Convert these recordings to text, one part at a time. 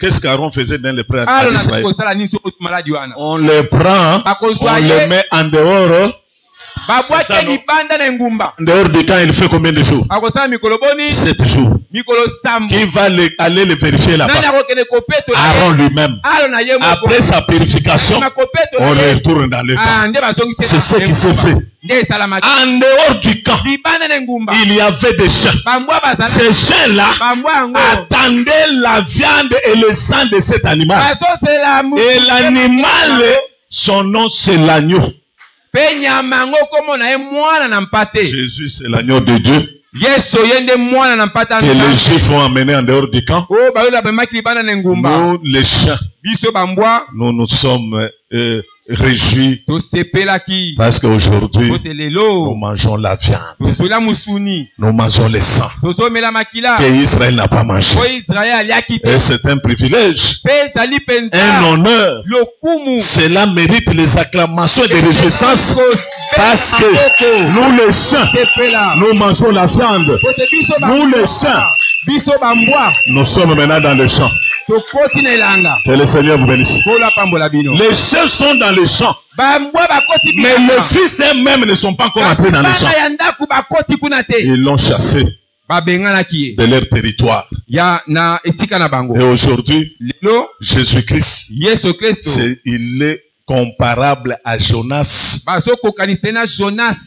Qu'est-ce qu'Aaron faisait dans les prêtres d'Israël? On les prend, on les met en dehors. En dehors du camp, il fait combien de jours? 7 jours. Qui va aller les vérifier là-bas? Aaron lui-même. Après sa purification, on retourne dans le camp. C'est ce qui s'est fait. En dehors du camp, il y avait des chiens. Ces chiens-là attendaient la viande et le sang de cet animal. Et l'animal, son nom c'est l'agneau. Jésus c'est l'agneau de Dieu que les Juifs ont amené en dehors du camp. Nous les chiens, nous nous sommes réjouis parce qu'aujourd'hui nous mangeons la viande, nous mangeons le sang que Israël n'a pas mangé, et c'est un privilège, un honneur. Cela mérite les acclamations et les réjouissances parce que nous les chiens, nous mangeons la viande. Nous les chiens, nous sommes maintenant dans le champ. Que le Seigneur vous bénisse. Les chiens sont dans le champ, mais les fils eux-mêmes ne sont pas encore entrés dans le champ. Ils l'ont chassé de leur territoire. Et aujourd'hui, Jésus-Christ, il est comparable à Jonas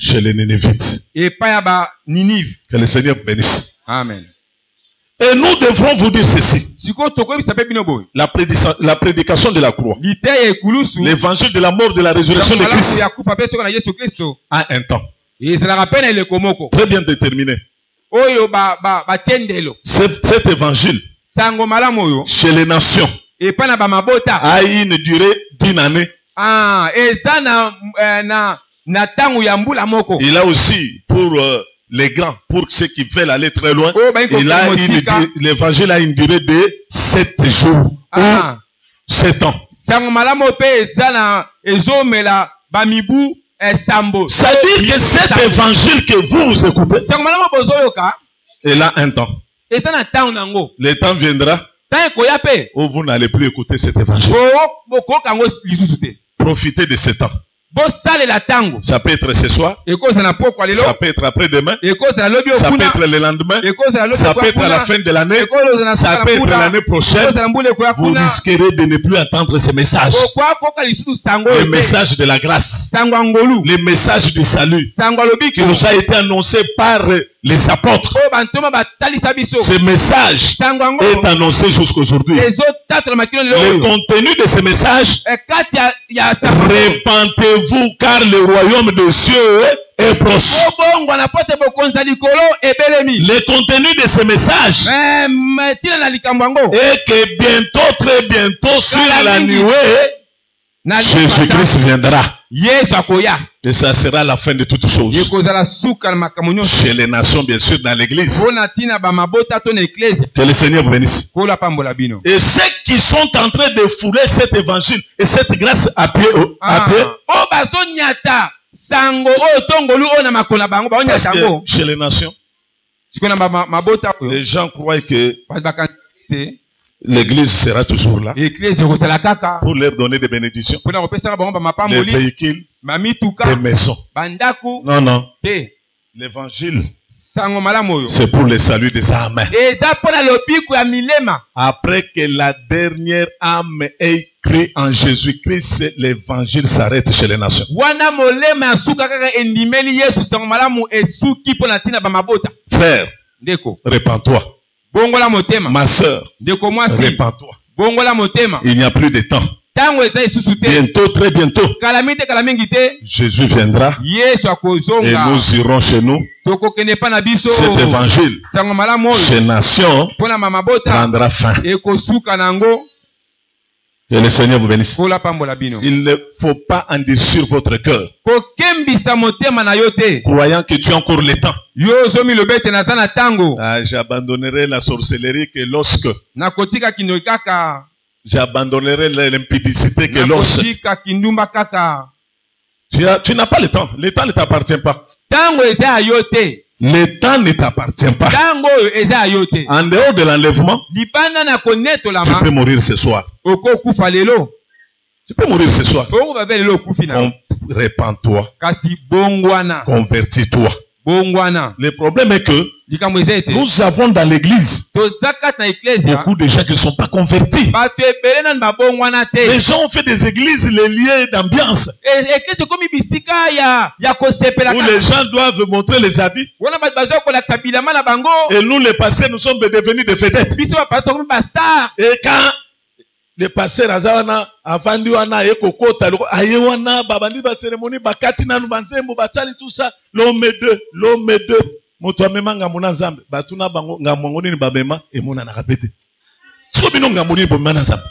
chez les Nénévites. Que le Seigneur vous bénisse. Amen. Et nous devrons vous dire ceci. La prédication de la croix, l'évangile de la mort, de la résurrection de Christ, a un temps très bien déterminé. Cet évangile chez les nations a une durée d'1 année. Il a aussi pour les grands, pour ceux qui veulent aller très loin, l'évangile a une durée de 7 jours ou 7 ans. C'est-à-dire que cet évangile que vous écoutez, il a un temps. Le temps viendra où vous n'allez plus écouter cet évangile. Profitez de ce temps. Ça peut être ce soir, ça peut être après-demain, ça peut être le lendemain, ça peut être à la fin de l'année, ça peut être l'année prochaine. Vous risquerez de ne plus entendre ce message. Le message de la grâce, le message du salut qui nous a été annoncé par les apôtres. Ce message est annoncé jusqu'aujourd'hui. Le contenu de ce message: répentez-vous car le royaume des cieux est proche. Le contenu de ce message est que bientôt, très bientôt, sur la nuée, Jésus-Christ viendra. Et ça sera la fin de toutes choses. Chez les nations, bien sûr, dans l'église. Que le Seigneur vous bénisse. Et ceux qui sont en train de fouler cet évangile et cette grâce à pied, chez les nations, les gens croient que l'église sera toujours là pour leur donner des bénédictions, des véhicules, des maisons. Non, non. L'évangile, c'est pour le salut des âmes. Après que la dernière âme ait cru en Jésus-Christ, l'évangile s'arrête chez les nations. Frère, répands-toi. Ma soeur, répands-toi. Il n'y a plus de temps. Bientôt, très bientôt, Jésus viendra et nous irons chez nous. Cet évangile chez nations prendra fin. Que le Seigneur vous bénisse. Il ne faut pas endurcir votre cœur, croyant que tu as encore le temps. J'abandonnerai la sorcellerie que lorsque. J'abandonnerai l'impudicité que lorsque. Tu n'as pas le temps. Le temps ne t'appartient pas. Le temps ne t'appartient pas. En dehors de l'enlèvement, tu peux mourir ce soir. Tu peux mourir ce soir. Répands-toi. Convertis-toi. Le problème est que nous avons dans l'église beaucoup de gens qui ne sont pas convertis. Les gens ont fait des églises les lieux d'ambiance où les gens doivent montrer les habits. Et nous les pasteurs, nous sommes devenus des vedettes. Et quand le pasteur Azawana avandi wana ekokota ayewana babandi ba cérémonie bakati nanu banzembo batali tout ça l'homme deux moto amema ngamuna nzambe batuna bango ngamongo nini babema emona na kapete siko bino ngamoni bomema na nzambe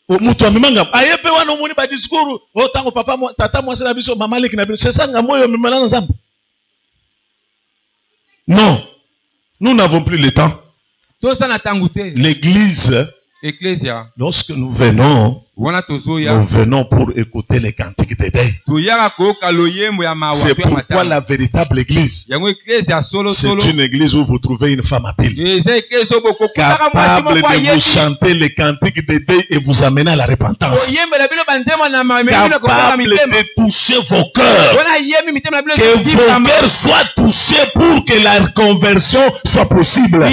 o moto amema ngam ayepe wana omoni ba discours o tango papa tata mwasi na biso mama leki na biso c'est ça ngamoyo memema na nzambe. Non, nous n'avons plus le temps. L'église, lorsque nous venons pour écouter les cantiques de deuil. C'est pourquoi la véritable église, c'est une église où vous trouvez une femme à pile, capable de vous chanter les cantiques de deuil et vous amener à la repentance, capable de toucher vos cœurs, que vos cœurs soient touchés pour que la conversion soit possible.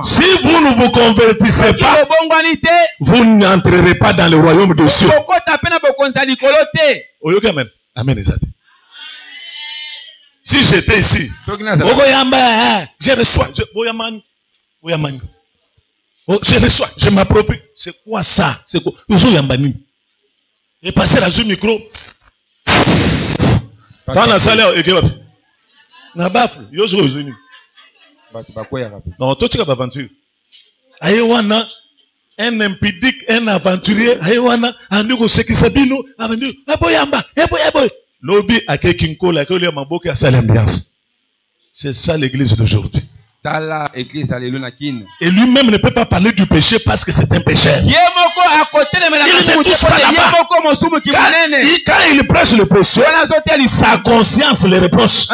Si vous ne vous convertissez pas, vous n'entrerez pas dans le royaume des cieux. Amen. Amen. Si j'étais ici, je reçois, je m'approprie. C'est quoi ça? C'est quoi? Et passer dans un micro. Dans la salle, non, tout est aventure. Ayewana, un impidique, un aventurier, Ayewana, Andugo Sekisabino, Avenue, Aboyamba, Eboy. Lobby à Kekinko, la Kolia Mamboke à l'ambiance. C'est ça l'église d'aujourd'hui. Et lui-même ne peut pas parler du péché parce que c'est un pécheur. Il ne touche pas là-bas. Quand il prêche le péché, sa conscience le reproche.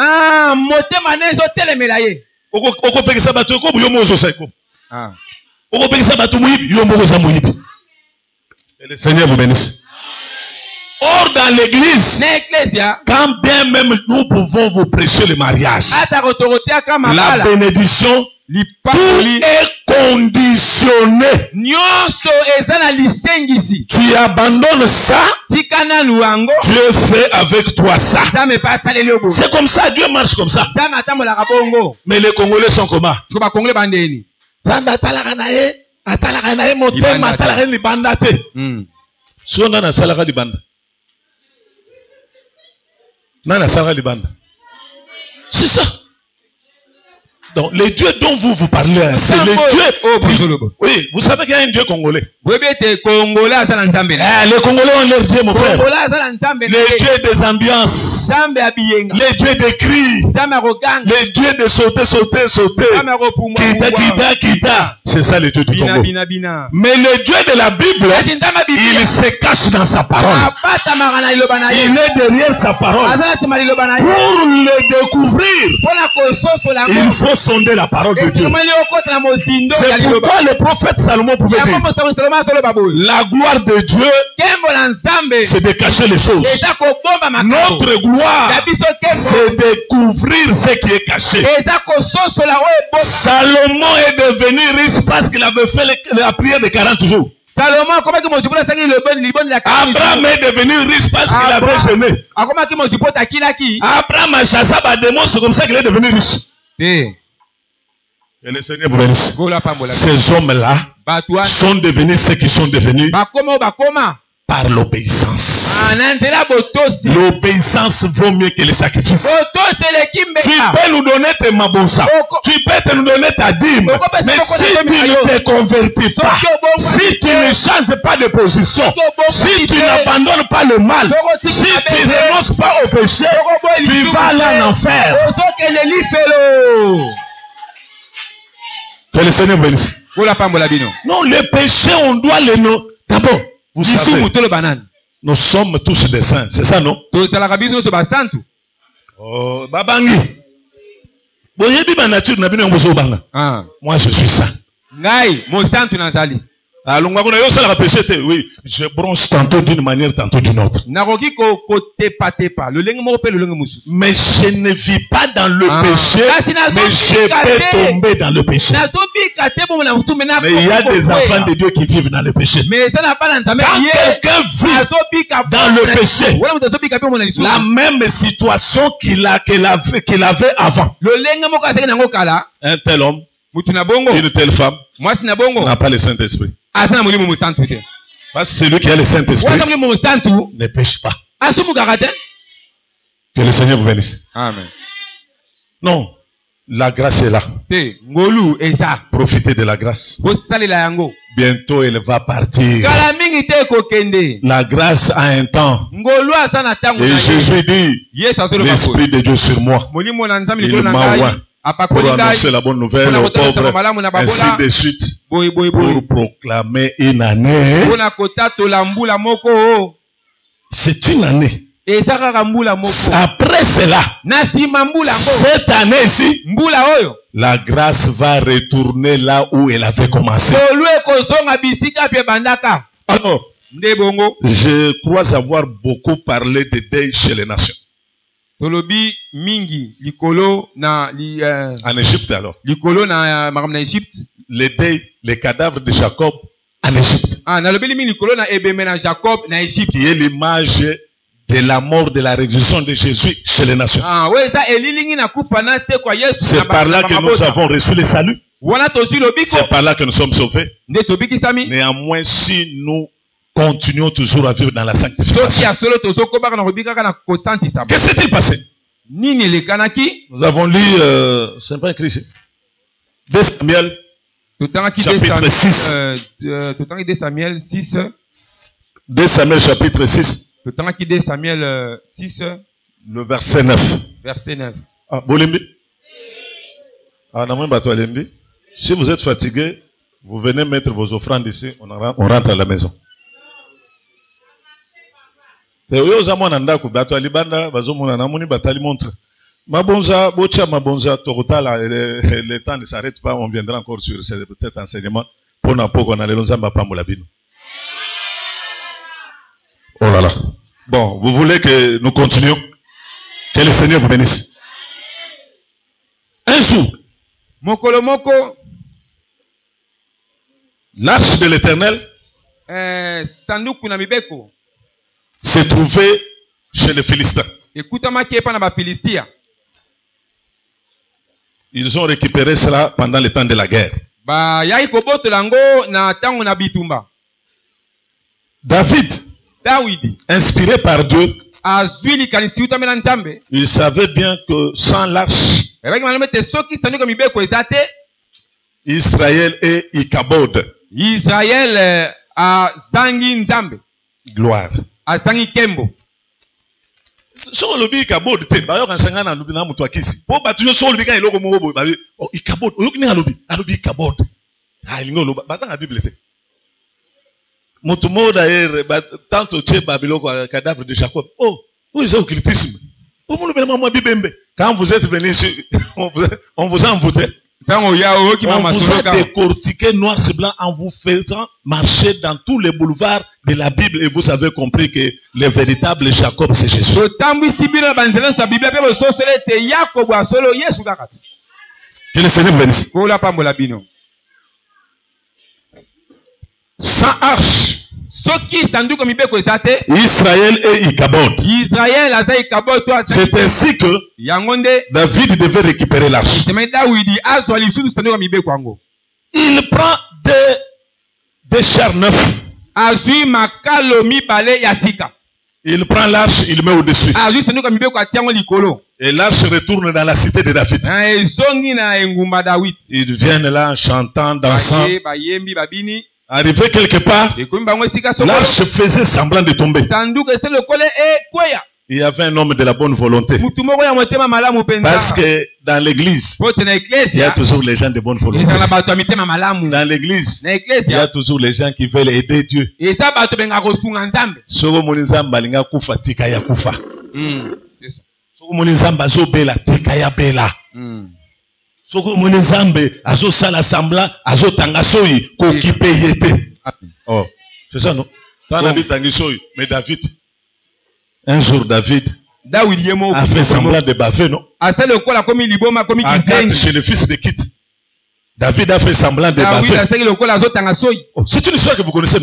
Et le Seigneur vous bénisse. Or dans l'église, quand bien même nous pouvons vous prêcher le mariage, la bénédiction, tout est conditionné. Tu abandonnes ça, Dieu fait avec toi ça. C'est comme ça, Dieu marche comme ça. Mais les Congolais sont comment? C'est ça. Donc, les dieux dont vous parlez, c'est les dieux. Oui, vous savez qu'il y a un dieu congolais. Les Congolais ont leur dieu, mon frère. Les dieux des ambiances. Les dieux des cris. Les dieux de sauter. Kita. C'est ça les dieux du Congo. Mais le Dieu de la Bible, il se cache dans sa parole. Il est derrière sa parole. Pour le découvrir, il faut sonder la parole de Dieu. C'est pourquoi le prophète Salomon pouvait dire: la gloire de Dieu, c'est de cacher les choses. Notre gloire, c'est découvrir ce qui est caché. Salomon est devenu riche parce qu'il avait fait la prière de 40 jours. Abraham est devenu riche parce qu'il avait jeûné. Abraham a chassé les démons, c'est comme ça qu'il est devenu riche. Et le Seigneur vous bénisse. Ces hommes-là sont devenus ce qu'ils sont devenus par l'obéissance. L'obéissance vaut mieux que le sacrifice. Tu peux nous donner tes mabonsa, tu peux nous donner ta dîme, mais si tu ne te convertis pas, si tu ne changes pas de position, si tu n'abandonnes pas le mal, si tu ne renonces pas au péché, tu vas aller en enfer. Que le Seigneur vous bénisse. Non, le péché, on doit le nommer. D'abord, vous savez, nous sommes tous des saints, c'est ça, non? Oh, babangi. Boyebi ba nature na bino ngozo banga. Moi je suis ça. Ngai, mo santu nazali. Alors, oui, je bronche tantôt d'une manière, tantôt d'une autre. Mais je ne vis pas dans le péché, mais je peux tomber dans le péché. Mais il y a des enfants de Dieu qui vivent dans le péché. Quand quelqu'un vit dans le péché, la même situation qu'il avait avant. Un tel homme, une telle femme, n'a pas le Saint-Esprit. Parce que celui qui a le Saint-Esprit ne pêche pas. Que le Seigneur vous bénisse. Amen. Non, la grâce est là. Profitez de la grâce. Bientôt elle va partir. La grâce a un temps. Et Jésus dit, l'Esprit de Dieu sur moi. Il m'a oint pour annoncer la bonne nouvelle aux pauvres, ainsi de suite, pour proclamer une année. C'est une année. Après cela, cette année-ci, la grâce va retourner là où elle avait commencé. Alors, je crois avoir beaucoup parlé de deuil chez les nations. Tolobi mingi likolo na en Égypte alors. Likolo na maramna Égypte. Les cadavres de Jacob en Égypte. Na lobeli mingi likolo na ebeme na Jacob na Égypte. Qui est l'image de la mort, de la résurrection de Jésus chez les nations. C'est par là que nous avons reçu le salut. C'est par là que nous sommes sauvés. Néanmoins, si nous continuons toujours à vivre dans la sanctification. Que s'est-il passé? Nous avons lu, c'est pas écrit ici, 2 Samuel, chapitre 6. 2 Samuel, chapitre 6. 2 Samuel 6. Le verset 9. Verset 9. Ah, Bolimbi. Ah, si vous êtes fatigué, vous venez mettre vos offrandes ici, on rentre à la maison. Mabonza bocha mabonza torotala, le temps ne s'arrête pas, on viendra encore sur cet enseignement pour n'importe quoi allons zamba pamolabino. Oh là là. Bon, vous voulez que nous continuions? Que le Seigneur vous bénisse. Un jour, l'arche de l'Éternel s'est trouvée chez les Philistins. Ils ont récupéré cela pendant le temps de la guerre. David, inspiré par Dieu, il savait bien que sans l'arche, Israël est Ikabod. Israël a zangi nzambe. Gloire. A zangi kembo. So lobi Ikabod te ba yo kan sanga na lobi na mutu akisi. Po ba tuyo so lobi kan iloko mo bo ba oh Ikabod o yokini alobi Ikabod. Ah lingo lo ba tanga Bible te. Mutu mo d'ailleurs tanto che babiloko cadavre de Jacob. Oh, où est occultisme? Pour moi le moi bibembe. Quand vous êtes venus ici, on vous a envoûté. On vous a décortiqué noir sur blanc en vous faisant marcher dans tous les boulevards de la Bible et vous avez compris que le véritable Jacob c'est Jésus. Que le Seigneur bénisse. Sans arche, Israël et Ikabod. C'est ainsi que David devait récupérer l'arche. Il prend des chars neufs. Il prend l'arche, il met au-dessus. Et l'arche retourne dans la cité de David. Ils viennent là en chantant, dansant. Arrivé quelque part, l'arche faisait semblant de tomber. Il y avait un homme de la bonne volonté. Parce que dans l'église, il y a toujours les gens de bonne volonté. Dans l'église, il y a toujours les gens qui veulent aider Dieu. Soko moni nzambe azobela tika ya bela. Soko moni nzambe azosala semblant azotanga soyi kokipe yete. Oh, c'est ça non? Ça n'a dit tangi soyi, mais David. Un jour David a fait semblant de baver, non? À chez le fils de Kit. David a fait semblant de baver. Oh, c'est une histoire que vous connaissez.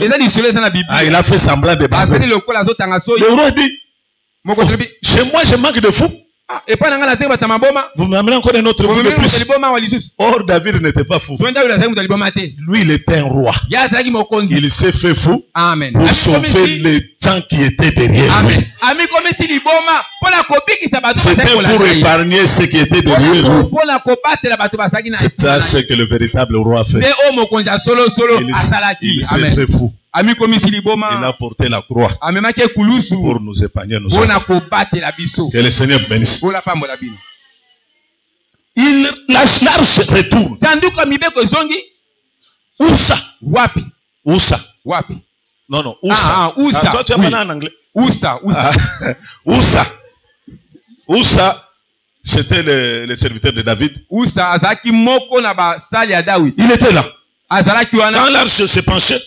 Ah, il a fait semblant de baver. Le roi dit, chez moi je manque de fou. Vous m'amenez encore un autre fou de plus. Or David n'était pas fou. Lui il était un roi. Il s'est fait fou pour sauver les gens qui étaient derrière lui. C'était pour épargner ceux qui étaient derrière lui. C'est ça ce que le véritable roi fait. Il s'est fait fou. Il a porté la croix pour nous épargner nous autres. Que le Seigneur bénisse. Il lâche l'arche retourne. Ousa. Ousa. Non, non, Ousa. Ousa. Toi, tu as parlé en anglais. Ousa. Ousa. Ousa, c'était le serviteur de David. Ousa, il était là. Quand l'arche se penchait,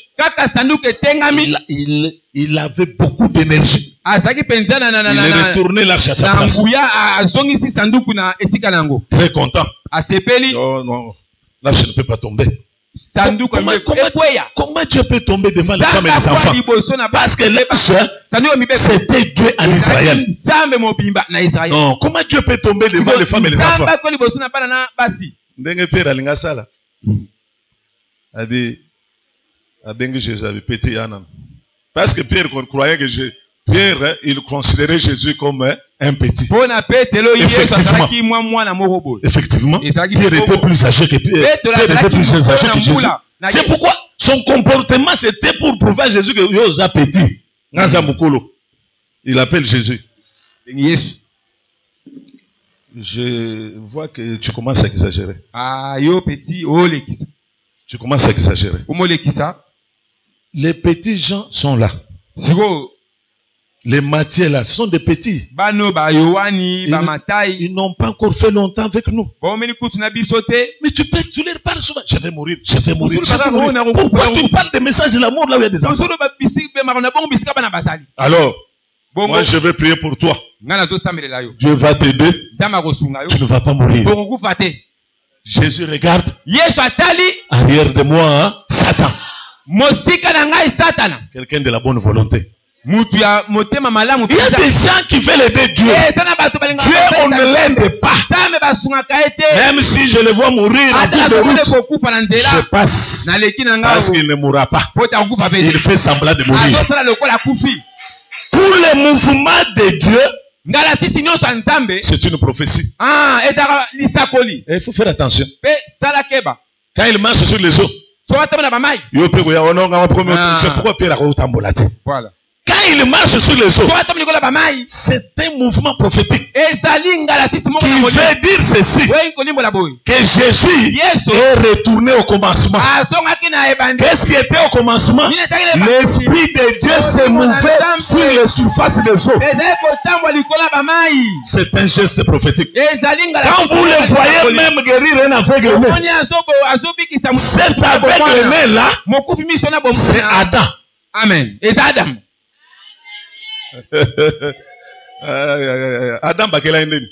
il avait beaucoup d'énergie. Il retournait l'arche à sa place. Très content. Oh non, l'arche ne peut pas tomber. Comment Dieu peut tomber devant les femmes et les enfants? Parce que l'arche, c'était Dieu en Israël. Non, comment Dieu peut tomber devant les femmes et les enfants? Parce que Pierre croyait que Pierre, il considérait Jésus comme un petit. Effectivement, Pierre était plus âgé que Pierre était plus âgé que Jésus. C'est pourquoi son comportement c'était pour prouver à Jésus que Yosa petit. Il appelle Jésus. Je vois que tu commences à exagérer. Tu commences à exagérer. Les petits gens sont là. Les matières là, ce sont des petits. Ils n'ont pas encore fait longtemps avec nous. Mais tu leur parles souvent. Je vais mourir, je vais mourir. Pourquoi tu parles des messages de l'amour là où il y a des enfants? Alors, moi je vais prier pour toi. Dieu va t'aider. Tu ne vas pas mourir. Jésus regarde. Arrière de moi, hein, Satan. Quelqu'un de la bonne volonté. Il y a des gens qui veulent aider Dieu. Dieu, on ne l'aide pas. Même si je le vois mourir en cours de route, je passe. Parce qu'il ne mourra pas. Il fait semblant de mourir. Pour le mouvement de Dieu, c'est une prophétie. Il faut faire attention. Quand il marche sur les eaux, c'est pourquoi Pierre a retambolé. Voilà. Quand il marche sur les eaux, c'est un mouvement prophétique qui veut dire ceci, que Jésus est retourné au commencement. Qu'est-ce qui était au commencement? L'Esprit de Dieu s'est mouvé sur la surface des eaux. C'est un geste prophétique. Quand vous le voyez même guérir un aveugle-né, cet aveugle-né là, c'est Adam. Amen. Et Adam. Adam bakela ndeni.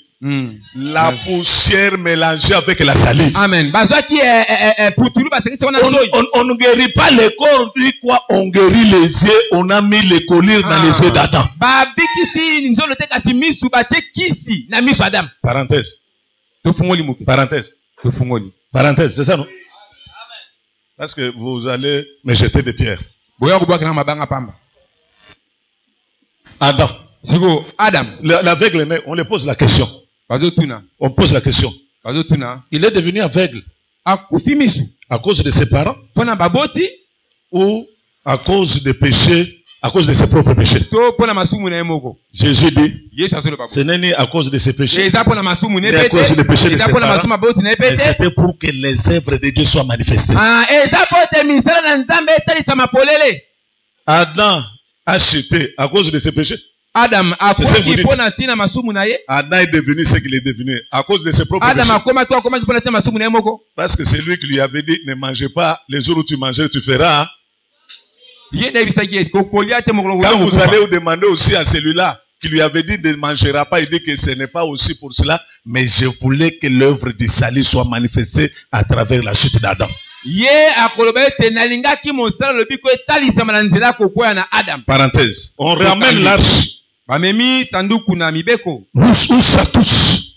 La poussière mélangée avec la salive. Amen. On ne guérit pas les corps, quoi, on guérit les yeux, on a mis les colliers dans les yeux d'Adam. Parenthèse. Parenthèse, c'est ça non? Parce que vous allez me jeter des pierres. Adam. L'aveugle, on lui pose la question. On pose la question. Il est devenu aveugle à cause de ses parents ou à cause des péchés, à cause de ses propres péchés. Jésus dit, ce n'est ni à cause de ses péchés, ni à cause des péchés de ses parents, mais c'était pour que les œuvres de Dieu soient manifestées. Adam a chuté à cause de ses péchés. Adam c'est ce que vous dites. Adam est devenu ce qu'il est devenu à cause de ses propres péchés. Parce que c'est lui qui lui avait dit ne mangez pas, les jours où tu mangeras, tu feras. Quand vous allez vous demander aussi à celui-là qui lui avait dit ne mangera pas, il dit que ce n'est pas aussi pour cela, mais je voulais que l'œuvre du salut soit manifestée à travers la chute d'Adam. Parenthèse, on ramène l'arche. Où ça touche,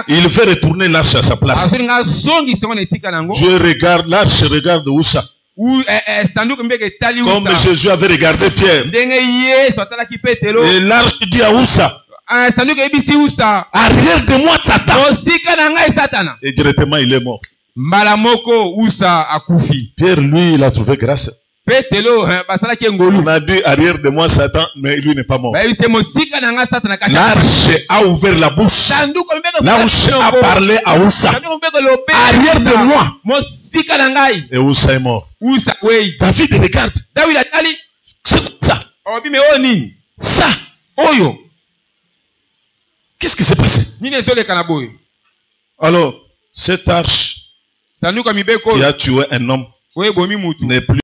il veut retourner l'arche à sa place. Je regarde l'arche, regarde où ça. Comme Jésus avait regardé Pierre. Et l'arche dit à Oussa. Arrière de moi, Satan. Et directement, il est mort. Pierre, lui, il a trouvé grâce. On a dit arrière de moi Satan, mais lui n'est pas mort. L'arche a ouvert la bouche. L'arche a parlé à Oussa. Arrière de moi. Et Oussa est mort. David regarde. C'est ça. Ça. Qu'est-ce qui s'est passé? Alors, cette arche qui a tué un homme n'est plus